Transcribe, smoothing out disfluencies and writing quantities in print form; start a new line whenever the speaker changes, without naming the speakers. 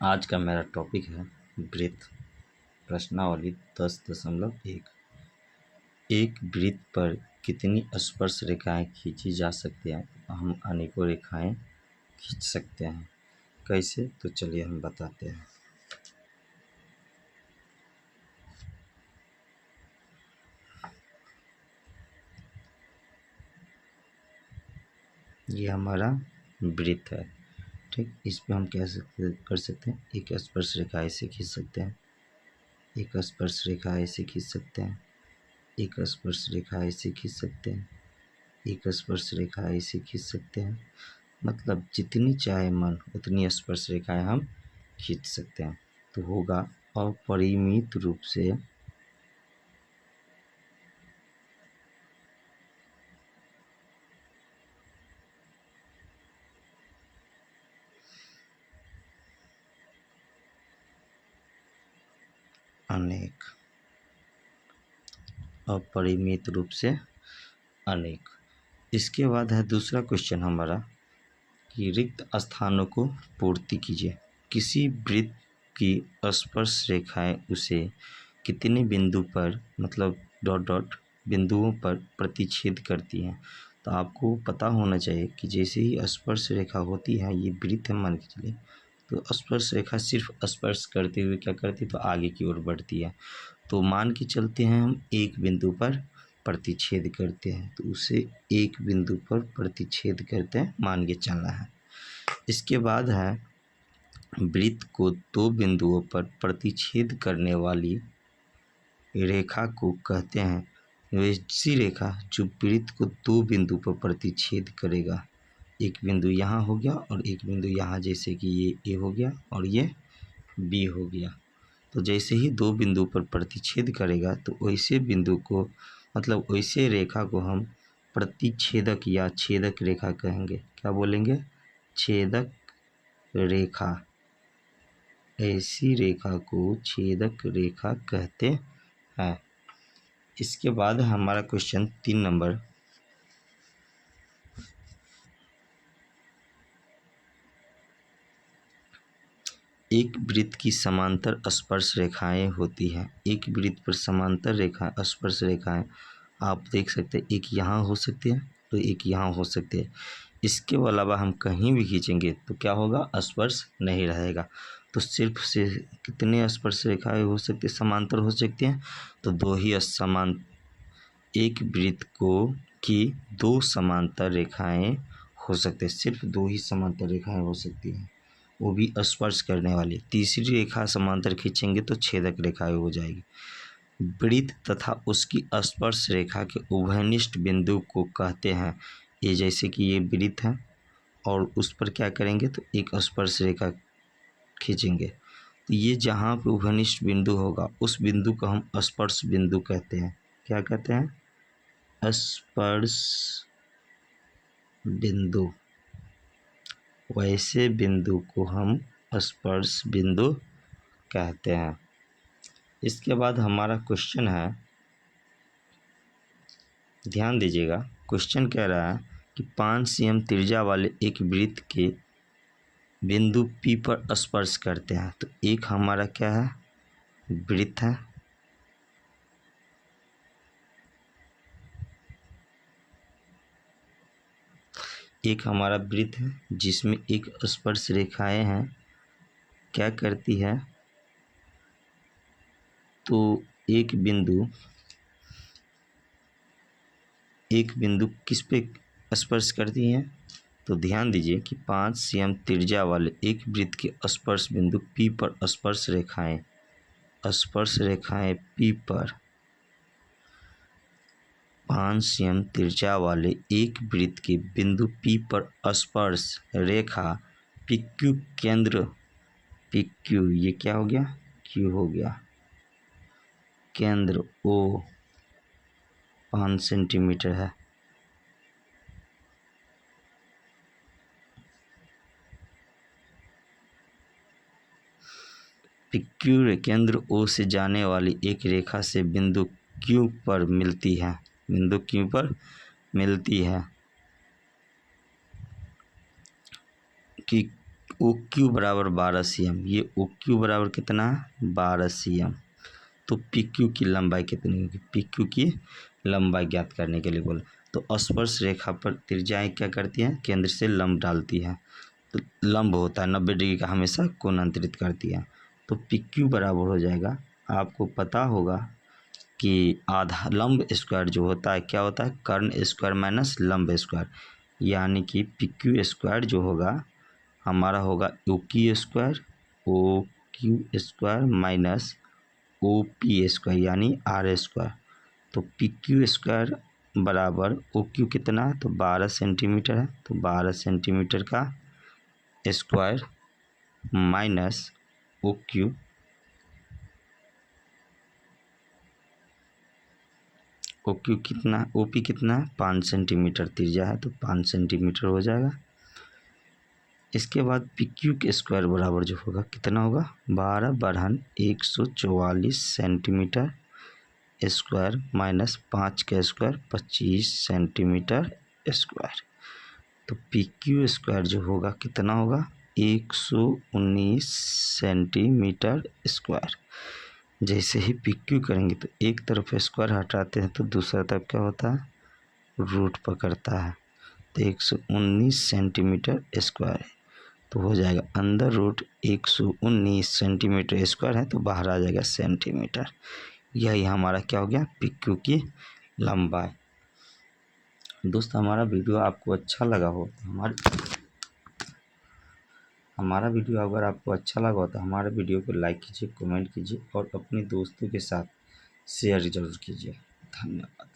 आज का मेरा टॉपिक है वृत्त। प्रश्नावली 10.1। एक वृत्त पर कितनी स्पर्श रेखाएं खींची जा सकती हैं? हम अनेकों रेखाएं खींच सकते हैं। कैसे? तो चलिए हम बताते हैं। ये हमारा वृत्त है, ठीक। इसमें हम क्या कर सकते हैं? एक स्पर्श रेखा ऐसे खींच सकते हैं, एक स्पर्श रेखा ऐसे खींच सकते हैं, एक स्पर्श रेखा ऐसे खींच सकते हैं, एक स्पर्श रेखा ऐसे खींच सकते हैं। मतलब जितनी चाहे मन उतनी स्पर्श रेखाएं हम खींच सकते हैं। तो होगा अपरिमित रूप से अनेक, अपरिमित रूप से अनेक। इसके बाद है दूसरा क्वेश्चन हमारा कि रिक्त स्थानों को पूर्ति कीजिए। किसी वृत्त की स्पर्श रेखाएं उसे कितने बिंदु पर मतलब डॉट डॉट बिंदुओं पर प्रतिच्छेद करती हैं? तो आपको पता होना चाहिए कि जैसे ही स्पर्श रेखा होती है, ये वृत्त है मान के चलिए, तो स्पर्श रेखा सिर्फ स्पर्श करते हुए क्या करती है? तो आगे की ओर बढ़ती है। तो मान के चलते हैं हम एक बिंदु पर प्रतिच्छेद करते हैं, तो उसे एक बिंदु पर प्रतिच्छेद करते हैं मान के चलना है। इसके बाद है वृत्त को दो बिंदुओं पर प्रतिच्छेद करने वाली रेखा को कहते हैं वैसी रेखा जो वृत्त को दो बिंदु पर प्रतिच्छेद करेगा। एक बिंदु यहाँ हो गया और एक बिंदु यहाँ, जैसे कि ये ए हो गया और ये बी हो गया। तो जैसे ही दो बिंदु पर प्रतिच्छेद करेगा तो वैसे बिंदु को मतलब वैसे रेखा को हम प्रतिच्छेदक या छेदक रेखा कहेंगे। क्या बोलेंगे? छेदक रेखा। ऐसी रेखा को छेदक रेखा कहते हैं। इसके बाद हमारा क्वेश्चन 3 नंबर, एक वृत्त की समांतर स्पर्श रेखाएं होती हैं। एक वृत्त पर समांतर रेखा स्पर्श रेखाएं आप देख सकते हैं, एक यहाँ हो सकती है तो एक यहाँ हो सकती है। इसके अलावा हम कहीं भी खींचेंगे तो क्या होगा? स्पर्श नहीं रहेगा। तो सिर्फ से कितने स्पर्श रेखाएं हो सकती है? समांतर हो सकती हैं। तो दो ही समान एक वृत्त को की दो समांतर रेखाएं हो सकते हैं। सिर्फ दो ही समांतर रेखाएं हो सकती हैं, वो भी स्पर्श करने वाली। तीसरी रेखा समांतर खींचेंगे तो छेदक रेखाएं हो जाएगी। वृत्त तथा उसकी स्पर्श रेखा के उभयनिष्ठ बिंदु को कहते हैं। ये जैसे कि ये वृत्त है और उस पर क्या करेंगे? तो एक स्पर्श रेखा खींचेंगे, तो ये जहाँ पे उभयनिष्ठ बिंदु होगा उस बिंदु को हम स्पर्श बिंदु कहते हैं। क्या कहते हैं? स्पर्श बिंदु। वैसे बिंदु को हम स्पर्श बिंदु कहते हैं। इसके बाद हमारा क्वेश्चन है, ध्यान दीजिएगा। क्वेश्चन कह रहा है कि 5 cm त्रिज्या वाले एक वृत्त के बिंदु P पर स्पर्श करते हैं। तो एक हमारा क्या है? वृत्त है। एक हमारा वृत्त है जिसमें एक स्पर्श रेखाएं हैं। क्या करती है? तो एक बिंदु किस पे स्पर्श करती हैं? तो ध्यान दीजिए कि 5 cm त्रिज्या वाले एक वृत्त के स्पर्श बिंदु P पर स्पर्श रेखाएं P पर 5 cm त्रिज्या वाले एक वृत्त के बिंदु P पर स्पर्श रेखा PQ केंद्र PQ, ये क्या हो गया? Q हो गया। केंद्र O 5 सेंटीमीटर है। PQ केंद्र O से जाने वाली एक रेखा से बिंदु Q पर मिलती है। बिंदु Q पर मिलती है कि ओ क्यू बराबर 12 cm, ये ओ क्यू बराबर कितना 12 cm। तो पी क्यू की लंबाई कितनी होगी, पी क्यू की लंबाई ज्ञात करने के लिए बोला। तो स्पर्श रेखा पर त्रिज्याएं क्या करती हैं, केंद्र से लंब डालती है। तो लंब होता है 90 डिग्री का, हमेशा कोण अंतरित करती है। तो पी क्यू बराबर हो जाएगा, आपको पता होगा कि आधा लंब स्क्वायर जो होता है क्या होता है, कर्ण स्क्वायर माइनस लंब स्क्वायर, यानी कि पी क्यू स्क्वायर जो होगा हमारा होगा O Q square minus O P square यानी आर स्क्वायर। तो पी क्यू स्क्वायर बराबर ओ क्यू कितना, तो 12 सेंटीमीटर है, तो 12 सेंटीमीटर का square minus O Q, O Q कितना, ओ पी कितना 5 सेंटीमीटर त्रिज्या है, तो 5 सेंटीमीटर हो जाएगा। इसके बाद पी क्यू के स्क्वायर बराबर जो होगा कितना होगा 12 बढ़न 144 सेंटीमीटर स्क्वायर माइनस 5 का स्क्वायर 25 सेंटीमीटर स्क्वायर। तो पी क्यू स्क्वायर जो होगा कितना होगा 119 सेंटीमीटर स्क्वायर। जैसे ही पी क्यू करेंगे तो एक तरफ स्क्वायर हटाते हैं तो दूसरा तरफ क्या होता है, रूट पकड़ता है। तो 119 सेंटीमीटर स्क्वायर है, तो हो जाएगा अंदर रूट 119 सेंटीमीटर स्क्वायर है, तो बाहर आ जाएगा सेंटीमीटर। यही हमारा क्या हो गया, पी क्यू की लंबाई। दोस्त हमारा वीडियो आपको अच्छा लगा हो तो हमारा वीडियो अगर आपको अच्छा लगा हो तो हमारे वीडियो को लाइक कीजिए, कमेंट कीजिए और अपने दोस्तों के साथ शेयर जरूर कीजिए। धन्यवाद।